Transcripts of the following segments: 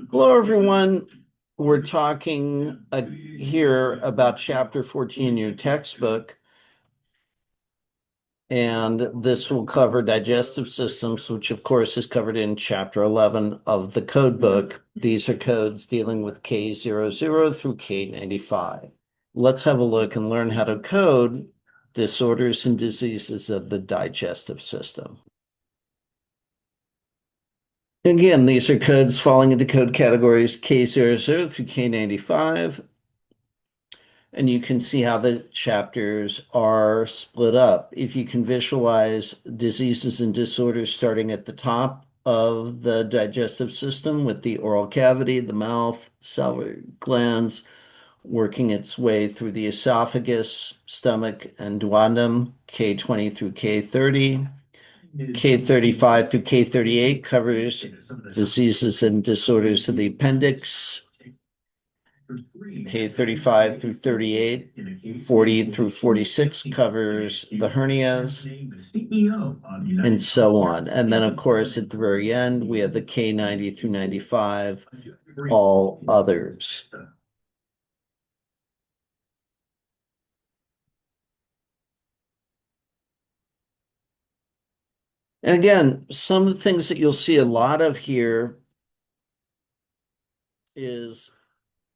Hello, everyone. We're talking here about chapter 14 in your textbook, and this will cover digestive systems, which of course is covered in chapter 11 of the code book. These are codes dealing with K00 through K95. Let's have a look and learn how to code disorders and diseases of the digestive system. Again, these are codes falling into code categories K00 through K95. And you can see how the chapters are split up. If you can visualize diseases and disorders starting at the top of the digestive system with the oral cavity, the mouth, salivary glands, working its way through the esophagus, stomach, and duodenum, K20 through K30. K35 through K38 covers diseases and disorders of the appendix. K35 through 38, 40 through 46 covers the hernias, and so on. And then, of course, at the very end, we have the K90 through 95, all others. And again, some of the things that you'll see a lot of here is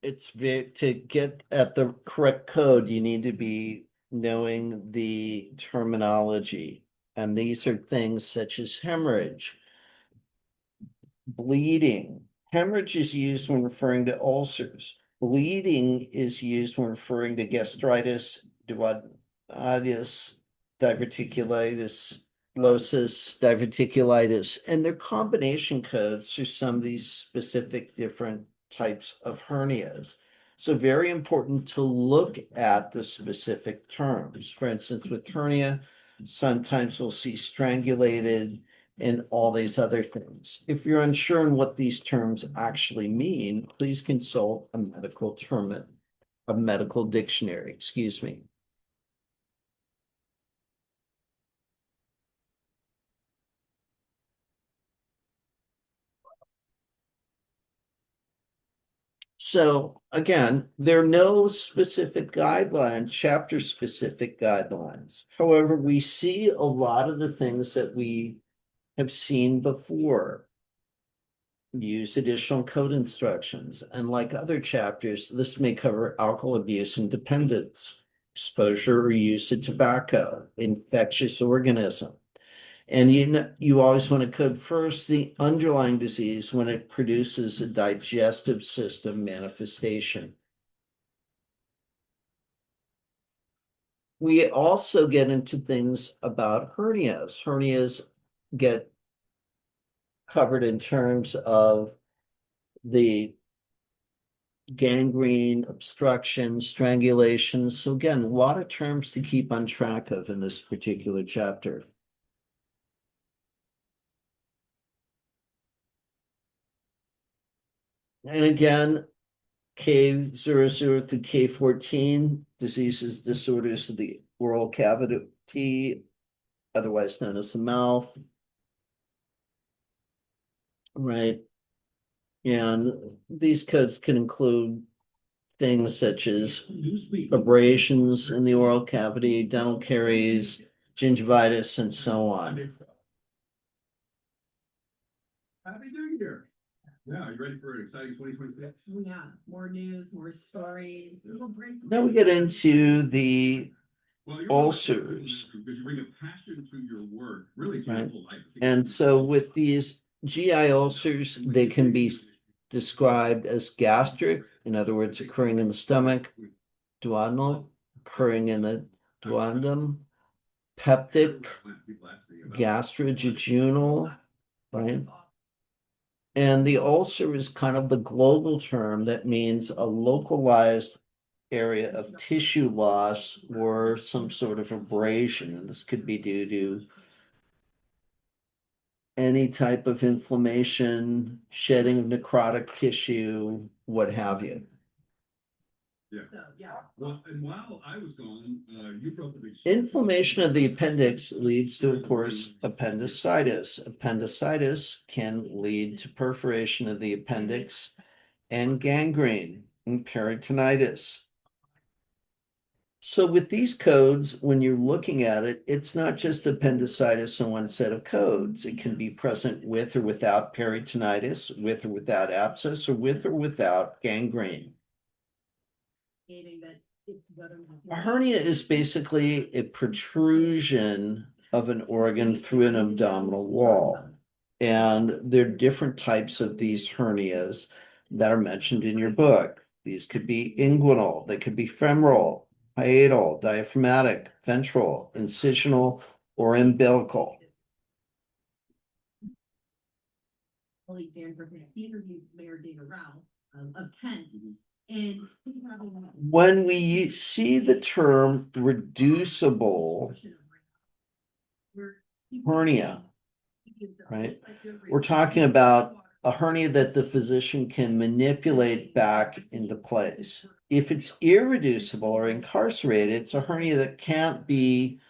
to get at the correct code, you need to be knowing the terminology. And these are things such as hemorrhage, bleeding. Hemorrhage is used when referring to ulcers. Bleeding is used when referring to gastritis, duodenitis, diverticulitis, losis, diverticulitis, and their combination codes for some of these specific different types of hernias. So very important to look at the specific terms. For instance, with hernia, sometimes we'll see strangulated and all these other things. If you're unsure on what these terms actually mean, please consult a medical dictionary, excuse me. So again, there are no specific guidelines, chapter specific guidelines. However, we see a lot of the things that we have seen before. Use additional code instructions. And like other chapters, this may cover alcohol abuse and dependence, exposure or use of tobacco, infectious organism. And you always want to code first the underlying disease when it produces a digestive system manifestation. We also get into things about hernias. Hernias get covered in terms of the gangrene, obstruction, strangulation. So again, a lot of terms to keep on track of in this particular chapter. And again, K00 through K14, diseases, disorders of the oral cavity, otherwise known as the mouth. Right. And these codes can include things such as abrasions in the oral cavity, dental caries, gingivitis, and so on. How are you doing here? Yeah, are you ready for an exciting 2026? Oh, yeah, more news, more stories. Now we get into the Well, ulcers. because you bring a passion to your work, really to Right. your whole life. And so with these GI ulcers, they can be described as gastric, in other words, occurring in the stomach, duodenal, occurring in the duodenum, peptic, gastrojejunal, right? And the ulcer is kind of the global term that means a localized area of tissue loss or some sort of abrasion. And this could be due to any type of inflammation, shedding of necrotic tissue, what have you. Yeah. So, yeah. Well, and while I was gone, you wrote the big. Inflammation of the appendix leads to, of course, appendicitis. Appendicitis can lead to perforation of the appendix and gangrene and peritonitis. So with these codes, when you're looking at it, it's not just appendicitis in one set of codes. It can be present with or without peritonitis, with or without abscess, or with or without gangrene. Meaning that it's whether or not- A hernia is basically a protrusion of an organ through an abdominal wall. And there are different types of these hernias that are mentioned in your book. These could be inguinal, they could be femoral, hiatal, diaphragmatic, ventral, incisional, or umbilical. Only Danforth had interviewed Mayor Dana Rao of Kent, and he probably. When we see the term reducible hernia, right, we're talking about a hernia that the physician can manipulate back into place. If it's irreducible or incarcerated, it's a hernia that can't be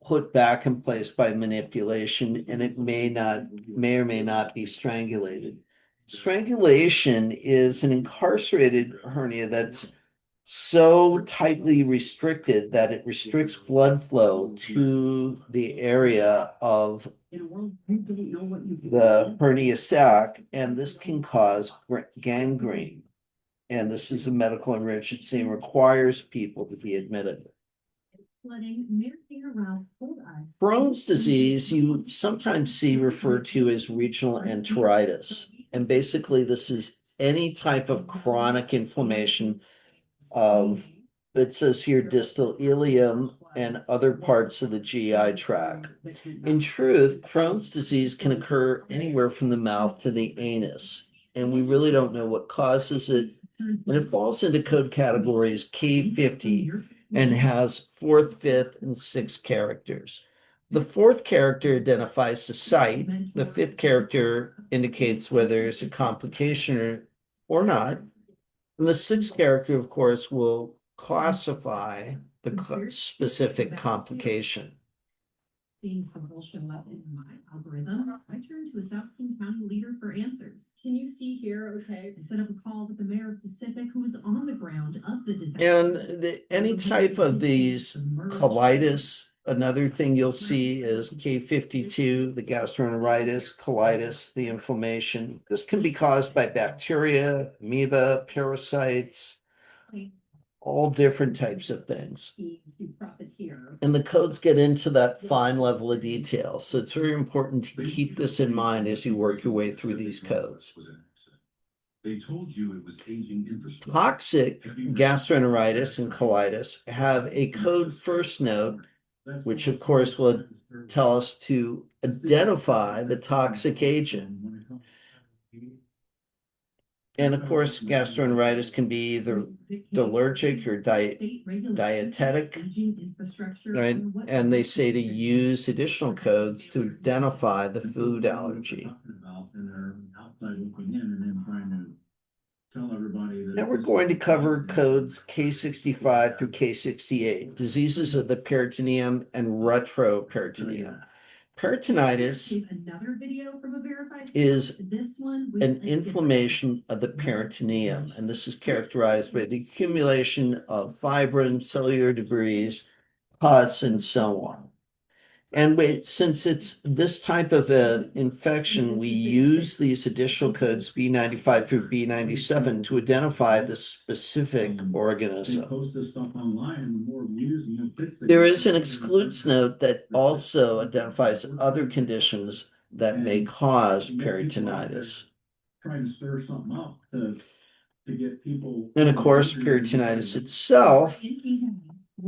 put back in place by manipulation, and it may or may not be strangulated. Strangulation is an incarcerated hernia that's so tightly restricted that it restricts blood flow to the area of the hernia sac, and this can cause gangrene. And this is a medical emergency and requires people to be admitted. Crohn's disease, you sometimes see referred to as regional enteritis. And basically, this is any type of chronic inflammation of, it says here, distal ileum and other parts of the GI tract. In truth, Crohn's disease can occur anywhere from the mouth to the anus, and we really don't know what causes it. And it falls into code categories K50 and has fourth, fifth, and sixth characters. The fourth character identifies the site. The fifth character indicates whether there's a complication or not. And the sixth character, of course, will classify the specific complication. Seeing some will show up in my algorithm, I turn to a South King County leader for answers. Can you see here? Okay. I set up a call with the mayor of Pacific, who was on the ground of the disaster. And any type of these colitis, another thing you'll see is K52, the gastroenteritis, colitis, the inflammation. This can be caused by bacteria, amoeba, parasites, all different types of things. And the codes get into that fine level of detail. So it's very important to keep this in mind as you work your way through these codes. They told you it was aging infrastructure. Toxic gastroenteritis and colitis have a code first note, which of course will tell us to identify the toxic agent. And of course, gastroenteritis can be either allergic or dietetic, right? And they say to use additional codes to identify the food allergy. Now we're going to cover codes K65 through K68, diseases of the peritoneum and retroperitoneum. Peritonitis is an inflammation of the peritoneum, and this is characterized by the accumulation of fibrin, cellular debris, pus, and so on. And since it's this type of infection, we use these additional codes B95 through B97 to identify the specific organism. There is an excludes note that also identifies other conditions that may cause peritonitis. Trying to stir something up to get people. And of course, peritonitis itself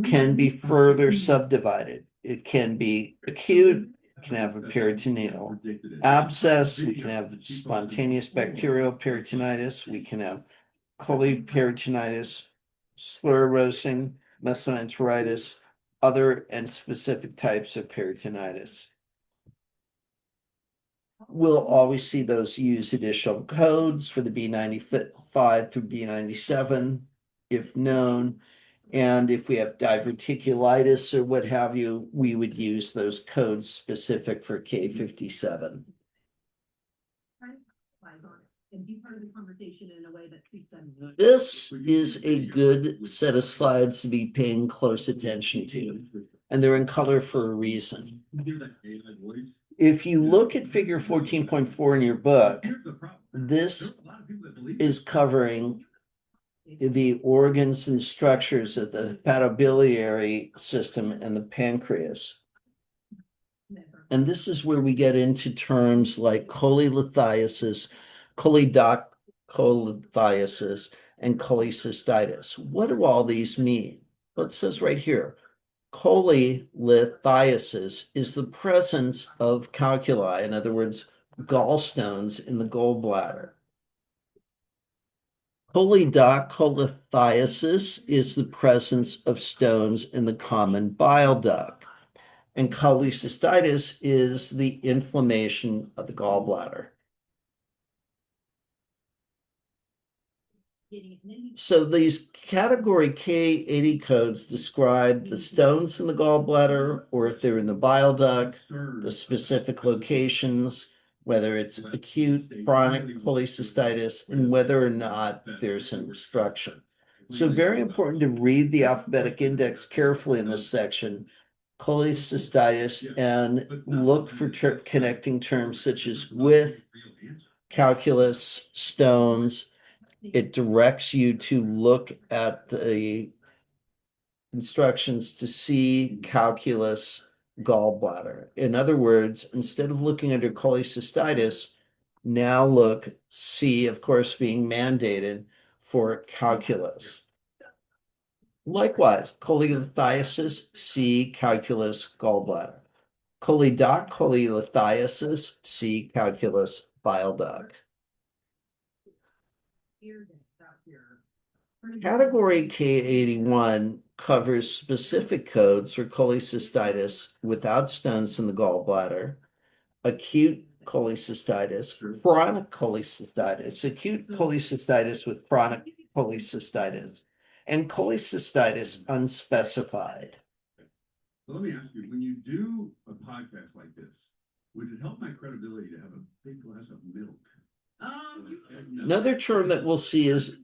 can be further subdivided. It can be acute, it can have a peritoneal abscess, we can have spontaneous bacterial peritonitis, we can have coliperitonitis, sclerosing, mesenteritis, other and specific types of peritonitis. We'll always see those use additional codes for the B95 through B97. if known. And if we have diverticulitis or what have you, we would use those codes specific for K57. And be part of the conversation in a way that suits them. This is a good set of slides to be paying close attention to, and they're in color for a reason. If you look at figure 14.4 in your book, this is covering the organs and structures of the hepatobiliary system and the pancreas. And this is where we get into terms like cholelithiasis, cholelithiasis, and cholecystitis. What do all these mean? Well, it says right here, cholelithiasis is the presence of calculi, in other words, gallstones in the gallbladder. Cholelithiasis is the presence of stones in the common bile duct. And cholecystitis is the inflammation of the gallbladder. So these category K80 codes describe the stones in the gallbladder, or if they're in the bile duct, the specific locations, whether it's acute, chronic cholecystitis, and whether or not there's an obstruction. So very important to read the alphabetic index carefully in this section, cholecystitis, and look for connecting terms such as with, calculus, stones. It directs you to look at the instructions to see calculus, gallbladder. In other words, instead of looking under cholecystitis, now look, C, of course, being mandated for calculus. Likewise, cholelithiasis, C, calculus, gallbladder. Cholelithiasis, C, calculus, bile duct. Category K81 covers specific codes for cholecystitis without stones in the gallbladder, acute cholecystitis, chronic cholecystitis, acute cholecystitis with chronic cholecystitis, and cholecystitis unspecified. Let me ask you, when you do a podcast like this, would it help my credibility to have a big glass of milk? Another term that we'll see is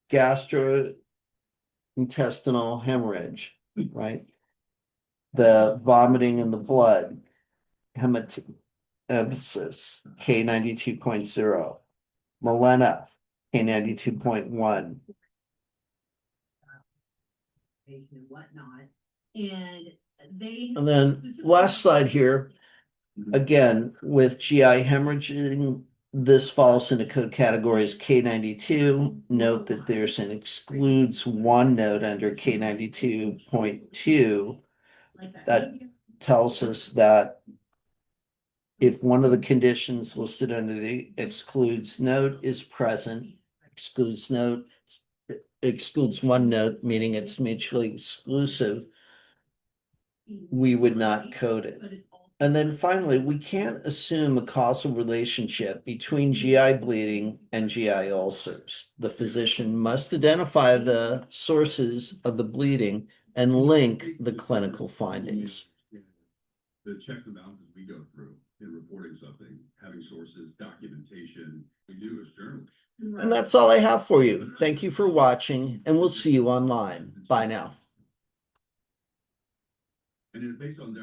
gastrointestinal hemorrhage, right? The vomiting in the blood, hematemesis, K92.0, melena, K92.1. And whatnot. And then last slide here, again, with GI hemorrhaging, this falls into code categories K92. Note that there's an excludes one note under K92.2 that tells us that if one of the conditions listed under the excludes note is present, excludes one note, meaning it's mutually exclusive, we would not code it. And then finally, we can't assume a causal relationship between GI bleeding and GI ulcers. The physician must identify the sources of the bleeding and link the clinical findings. The checks and balances we go through in reporting something, having sources, documentation, we do as journalists. And that's all I have for you. Thank you for watching, and we'll see you online. Bye now. And it's based on their